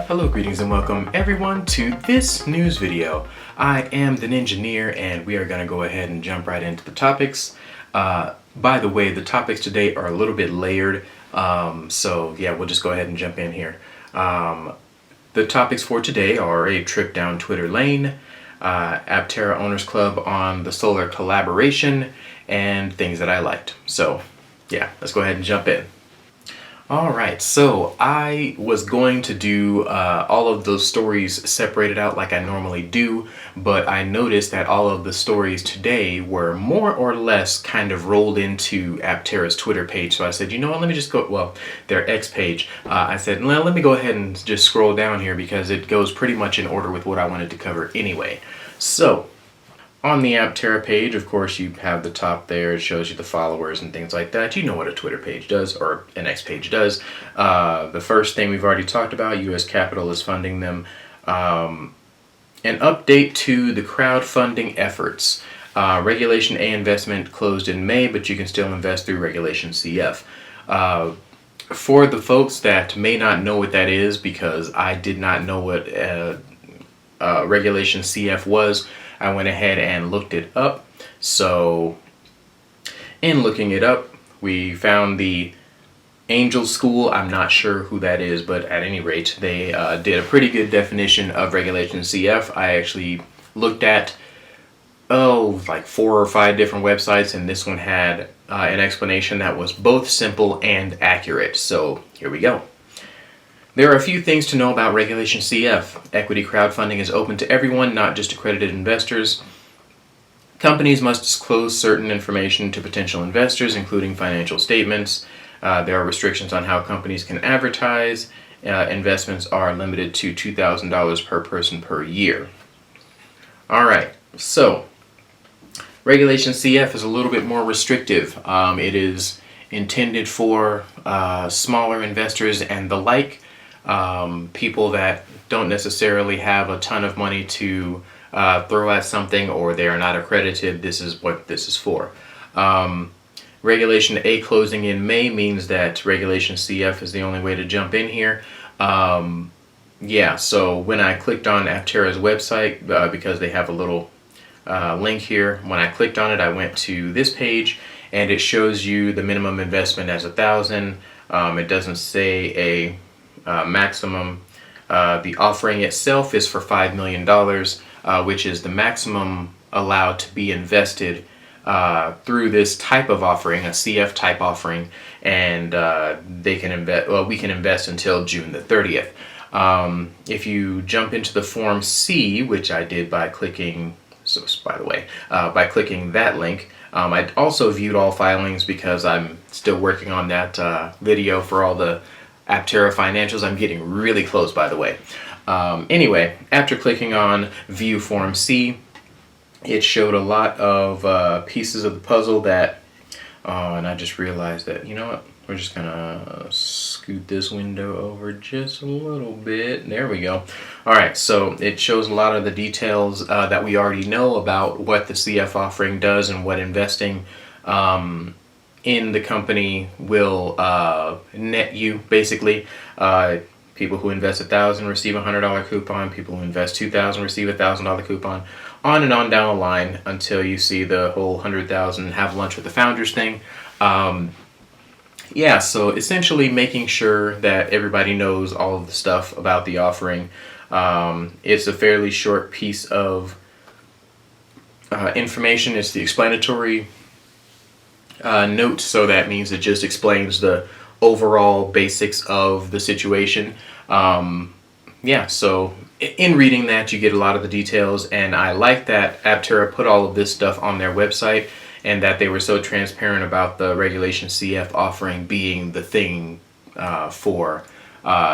Hello, greetings and welcome everyone to this news video. I am the Ninjaneer and we are going to go ahead and jump right into the topics. By the way, the topics today are a little bit layered, so yeah, we'll just go ahead and jump in here. The topics for today are a trip down Twitter lane, Aptera Owners Club on the solar collaboration, and things that I liked. So yeah, let's go ahead and jump in. Alright, so I was going to do all of those stories separated out like I normally do, but I noticed that all of the stories today were more or less kind of rolled into Aptera's Twitter page. So I said, you know what, let me just go, well, their X page. I said, well, let me go ahead and just scroll down here because it goes pretty much in order with what I wanted to cover anyway. So, on the Aptera page, of course, you have the top there. It shows you the followers and things like that. You know what a Twitter page does, or an X page does. The first thing we've already talked about, U.S. Capital is funding them. An update to the crowdfunding efforts. Regulation A investment closed in May, but you can still invest through Regulation CF. For the folks that may not know what that is, because I did not know what Regulation CF was, I went ahead and looked it up. So in looking it up, we found the Angel School. I'm not sure who that is, but at any rate, they did a pretty good definition of Regulation CF. I actually looked at, like 4 or 5 different websites, and this one had an explanation that was both simple and accurate. So here we go. There are a few things to know about Regulation CF. Equity crowdfunding is open to everyone, not just accredited investors. Companies must disclose certain information to potential investors, including financial statements. There are restrictions on how companies can advertise. Investments are limited to $2,000 per person per year. Alright, so Regulation CF is a little bit more restrictive. It is intended for smaller investors and the like. People that don't necessarily have a ton of money to throw at something, or they are not accredited. This is what this is for. Regulation A closing in May means that Regulation CF is the only way to jump in here. Yeah, so when I clicked on Aptera's website, because they have a little link here, when I clicked on it, I went to this page, and it shows you the minimum investment as $1,000. It doesn't say a maximum. The offering itself is for $5 million, which is the maximum allowed to be invested through this type of offering, a CF type offering, and they can invest. Well, we can invest until June the 30th. If you jump into the Form C, which I did by clicking, so by the way, by clicking that link. I also viewed all filings because I'm still working on that video for all the Aptera financials. I'm getting really close, by the way. Anyway, after clicking on View Form C, it showed a lot of pieces of the puzzle that, and I just realized that, you know what, we're just gonna scoot this window over just a little bit. There we go. Alright, so it shows a lot of the details that we already know about what the CF offering does and what investing in the company will net you, basically. People who invest $1,000 receive a $100 coupon. People who invest $2,000 receive a $1,000 coupon. On and on down the line until you see the whole 100,000 have lunch with the founders thing. Yeah, so essentially making sure that everybody knows all of the stuff about the offering. It's a fairly short piece of information. It's the explanatory note, so that means it just explains the overall basics of the situation. Yeah, so in reading that, you get a lot of the details, and I like that Aptera put all of this stuff on their website, and that they were so transparent about the Regulation CF offering being the thing for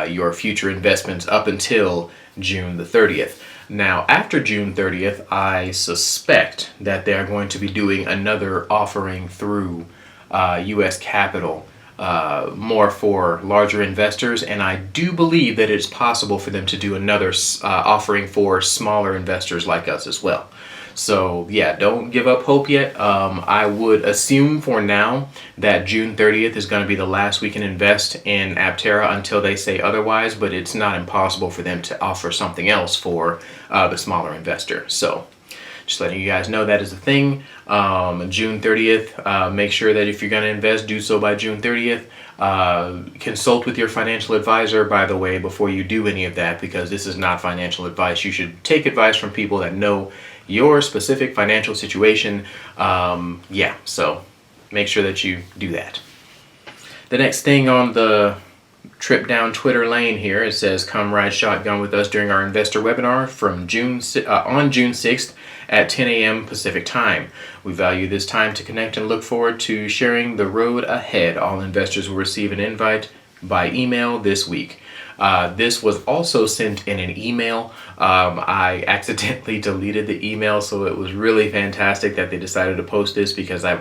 your future investments up until June the 30th. Now, after June 30th, I suspect that they are going to be doing another offering through U.S. Capital. more for larger investors, and I do believe that it's possible for them to do another offering for smaller investors like us as well. So yeah, don't give up hope yet. I would assume for now that June 30th is going to be the last we can invest in Aptera until they say otherwise, but it's not impossible for them to offer something else for the smaller investor. So just letting you guys know that is a thing. June 30th, make sure that if you're going to invest, do so by June 30th. Consult with your financial advisor, by the way, before you do any of that, because this is not financial advice. You should take advice from people that know your specific financial situation. Yeah, so make sure that you do that. The next thing on the trip down Twitter lane here, it says, come ride shotgun with us during our investor webinar from on June 6th at 10 a.m. Pacific time. We value this time to connect and look forward to sharing the road ahead. All investors will receive an invite by email this week. This was also sent in an email. I accidentally deleted the email, so it was really fantastic that they decided to post this, because I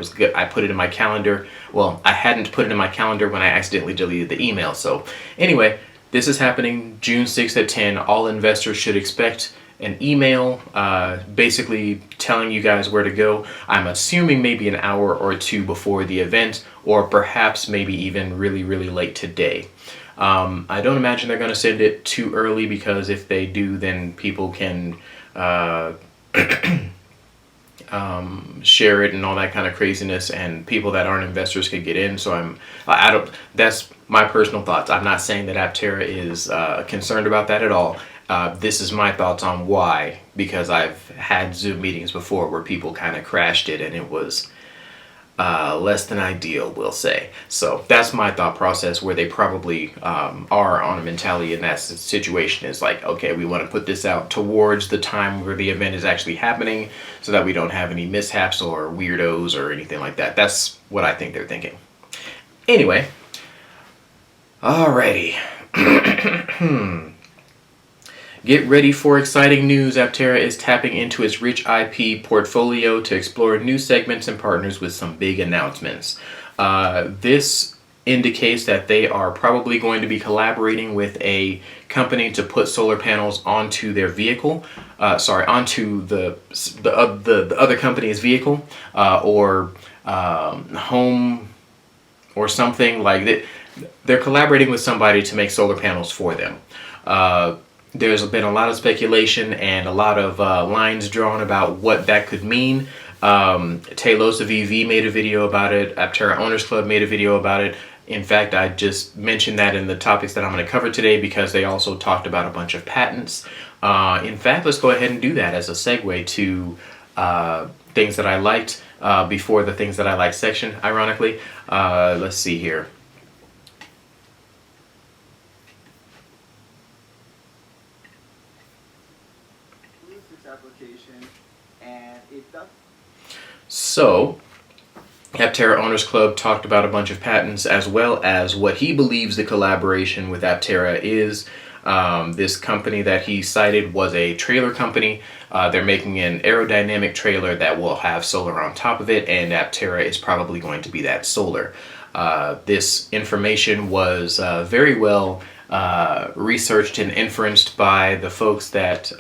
put it in my calendar. Well, I hadn't put it in my calendar when I accidentally deleted the email. So anyway, this is happening June 6th at 10. All investors should expect an email basically telling you guys where to go. I'm assuming maybe an hour or two before the event, or perhaps maybe even really, really late today. I don't imagine they're going to send it too early, because if they do, then people can share it and all that kind of craziness, and people that aren't investors could get in. So that's my personal thoughts. I'm not saying that Aptera is concerned about that at all. This is my thoughts on why, because I've had Zoom meetings before where people kind of crashed it and it was less than ideal, we'll say. So that's my thought process, where they probably are on a mentality in that situation is like, okay, we want to put this out towards the time where the event is actually happening so that we don't have any mishaps or weirdos or anything like that. That's what I think they're thinking. Anyway, alrighty. Get ready for exciting news. Aptera is tapping into its rich IP portfolio to explore new segments and partners with some big announcements. This indicates that they are probably going to be collaborating with a company to put solar panels onto their vehicle, onto the other company's vehicle, or home or something like that. They're collaborating with somebody to make solar panels for them. There's been a lot of speculation and a lot of lines drawn about what that could mean. Taylosa VV made a video about it. Aptera Owners Club made a video about it. In fact, I just mentioned that in the topics that I'm going to cover today, because they also talked about a bunch of patents. In fact, let's go ahead and do that as a segue to things that I liked before the things that I like section, ironically. Let's see here. So, Aptera Owners Club talked about a bunch of patents, as well as what he believes the collaboration with Aptera is. This company that he cited was a trailer company. They're making an aerodynamic trailer that will have solar on top of it, and Aptera is probably going to be that solar. This information was very well researched and inferenced by the folks that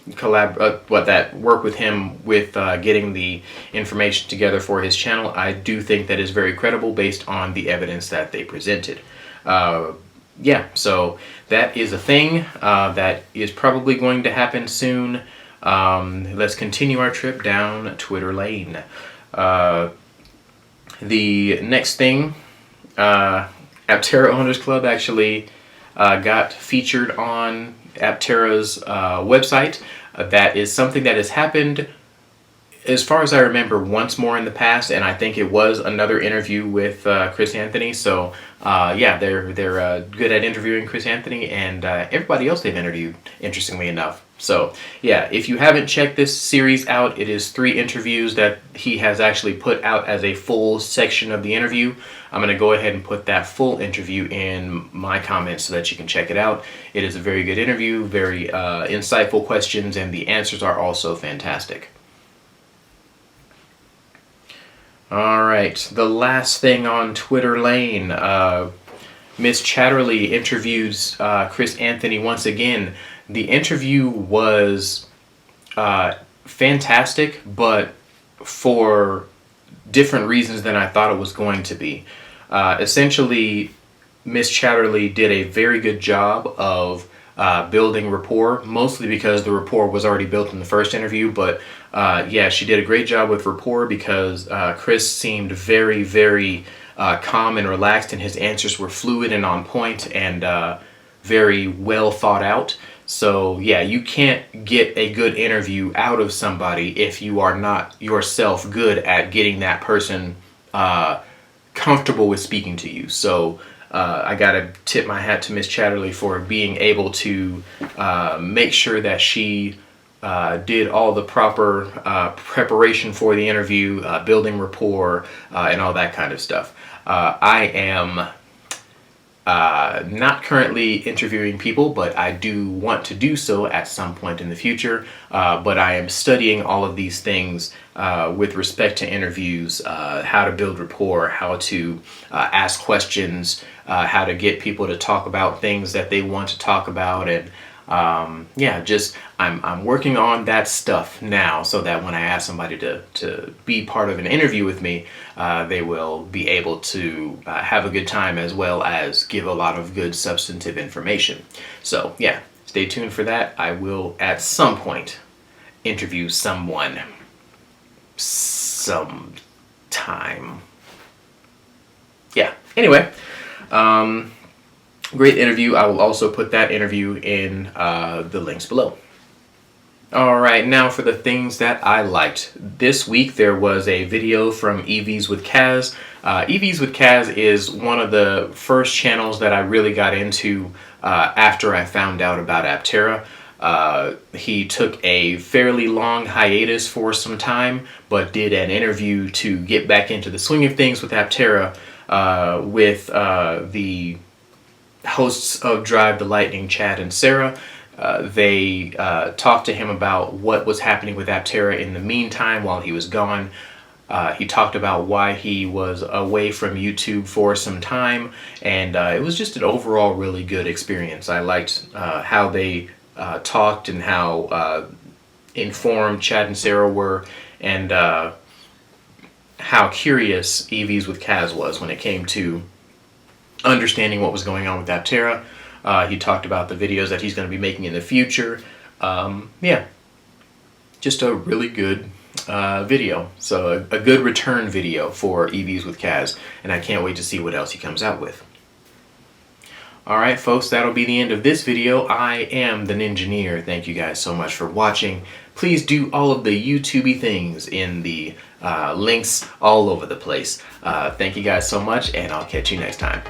that work with him with getting the information together for his channel. I do think that is very credible based on the evidence that they presented. Yeah, so that is a thing that is probably going to happen soon. Let's continue our trip down Twitter lane. The next thing, Aptera Owners Club actually got featured on Aptera's website. That is something that has happened, as far as I remember, once more in the past, and I think it was another interview with Chris Anthony. So yeah, they're good at interviewing Chris Anthony and everybody else they've interviewed, interestingly enough. So yeah, if you haven't checked this series out, it is 3 interviews that he has actually put out as a full section of the interview. I'm going to go ahead and put that full interview in my comments so that you can check it out. It is a very good interview, very insightful questions, and the answers are also fantastic. All right, the last thing on Twitter lane. Miss Chatterley interviews Chris Anthony once again. The interview was fantastic, but for different reasons than I thought it was going to be. Essentially, Miss Chatterley did a very good job of building rapport, mostly because the rapport was already built in the first interview. But yeah, she did a great job with rapport because Chris seemed very, very calm and relaxed, and his answers were fluid and on point and very well thought out. So yeah, you can't get a good interview out of somebody if you are not yourself good at getting that person comfortable with speaking to you. So I gotta tip my hat to Miss Chatterley for being able to make sure that she did all the proper preparation for the interview, building rapport, and all that kind of stuff. I am not currently interviewing people, but I do want to do so at some point in the future. But I am studying all of these things with respect to interviews, how to build rapport, how to ask questions, how to get people to talk about things that they want to talk about, and yeah, just I'm working on that stuff now, so that when I ask somebody to be part of an interview with me, they will be able to have a good time as well as give a lot of good substantive information. So yeah, stay tuned for that. I will at some point interview someone sometime. Yeah, anyway, great interview. I will also put that interview in the links below. Alright, now for the things that I liked. This week there was a video from EVs with Kaz. EVs with Kaz is one of the first channels that I really got into after I found out about Aptera. He took a fairly long hiatus for some time, but did an interview to get back into the swing of things with Aptera with the hosts of Drive the Lightning, Chad and Sarah. They talked to him about what was happening with Aptera in the meantime while he was gone. He talked about why he was away from YouTube for some time, and it was just an overall really good experience. I liked how they talked and how informed Chad and Sarah were, and how curious EVs with Kaz was when it came to understanding what was going on with Aptera. He talked about the videos that he's going to be making in the future. Yeah, just a really good video. So a good return video for EVs with Kaz, and I can't wait to see what else he comes out with. Alright folks, that'll be the end of this video. I am the Ninjaneer. Thank you guys so much for watching. Please do all of the YouTubey things in the links all over the place. Thank you guys so much, and I'll catch you next time.